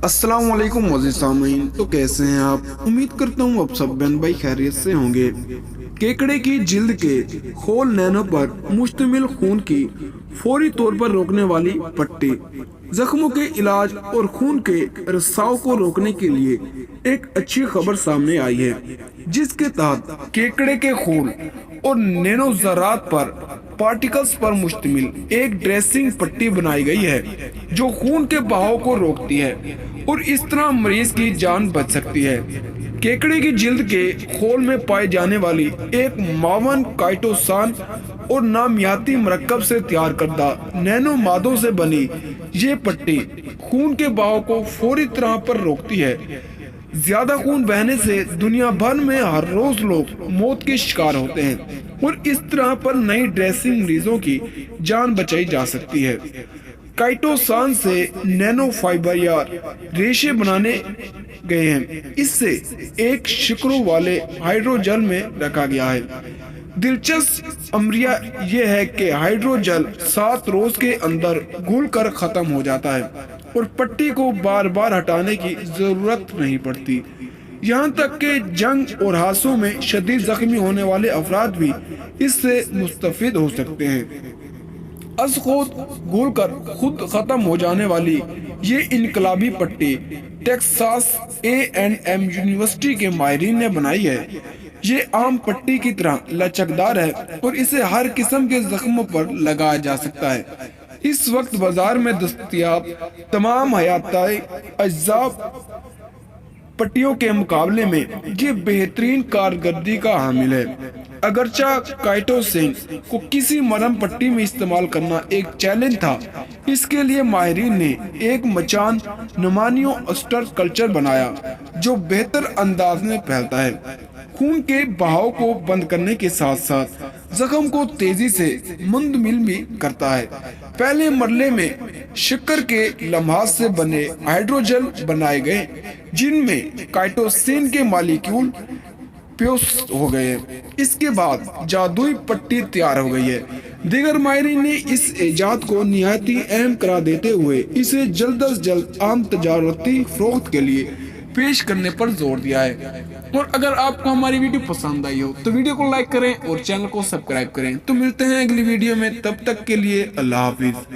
السلام علیکم معزز سامعین، تو کیسے ہیں آپ؟ امید کرتا ہوں آپ سب بہن بھائی خیریت سے ہوں گے۔ کیکڑے کی جلد کے خول نینو پر مشتمل خون کی فوری طور پر روکنے والی پٹی زخموں کے علاج اور خون کے رساؤ کو روکنے کے لیے ایک اچھی خبر سامنے آئی ہے، جس کے تحت کیکڑے کے خون اور نینو ذرات پر پارٹیکلز پر مشتمل ایک ڈریسنگ پٹی بنائی گئی ہے جو خون کے بہاؤ کو روکتی ہے اور اس طرح مریض کی جان بچ سکتی ہے۔ کیکڑے کی جلد کے خول میں پائے جانے والی ایک معاون کائٹوسان اور نامیاتی مرکب سے تیار کردہ نینو مادوں سے بنی یہ پٹی خون کے بہاؤ کو فوری طرح پر روکتی ہے۔ زیادہ خون بہنے سے دنیا بھر میں ہر روز لوگ موت کے شکار ہوتے ہیں اور اس طرح پر نئی ڈریسنگ مریضوں کی جان بچائی جا سکتی ہے۔ کائٹوسان سے نینو فائبر یا ریشے بنانے گئے ہیں، اس سے ایک شکروں والے ہائیڈروجل میں رکھا گیا ہے۔ دلچسپ امریہ یہ ہے کہ ہائیڈروجل 7 روز کے اندر گھل کر ختم ہو جاتا ہے اور پٹی کو بار بار ہٹانے کی ضرورت نہیں پڑتی۔ یہاں تک کہ جنگ اور حادثوں میں شدید زخمی ہونے والے افراد بھی اس سے مستفید ہو سکتے ہیں۔ از خود گھل کر خود ختم ہو جانے والی یہ انقلابی پٹی ٹیکساس A&M یونیورسٹی کے ماہرین نے بنائی ہے۔ یہ عام پٹی کی طرح لچکدار ہے اور اسے ہر قسم کے زخموں پر لگایا جا سکتا ہے۔ اس وقت بازار میں دستیاب تمام حیاتیاتی اجزاء پٹیوں کے مقابلے میں یہ بہترین کارکردگی کا حامل ہے۔ اگرچہ کائٹوسین کو کسی مرہم پٹی میں استعمال کرنا ایک چیلنج تھا، اس کے لیے ماہرین نے ایک مچان نمانیو اسٹر کلچر بنایا جو بہتر انداز میں پھیلتا ہے، خون کے بہاؤ کو بند کرنے کے ساتھ ساتھ زخم کو تیزی سے منتقل بھی کرتا ہے۔ پہلے مرحلے میں شکر کے لمحات سے بنے ہائیڈروجل بنائے گئے جن میں کائٹوسین کے مالیکیول پیوس ہو گئے۔ اس کے بعد جادوئی پٹی تیار ہو گئی ہے۔ دیگر ماہرین نے اس ایجاد کو نہایت اہم قرار دیتے ہوئے اسے جلد از جلد عام تجارتی فروخت کے لیے پیش کرنے پر زور دیا ہے۔ اور اگر آپ کو ہماری ویڈیو پسند آئی ہو تو ویڈیو کو لائک کریں اور چینل کو سبسکرائب کریں۔ تو ملتے ہیں اگلی ویڈیو میں، تب تک کے لیے اللہ حافظ۔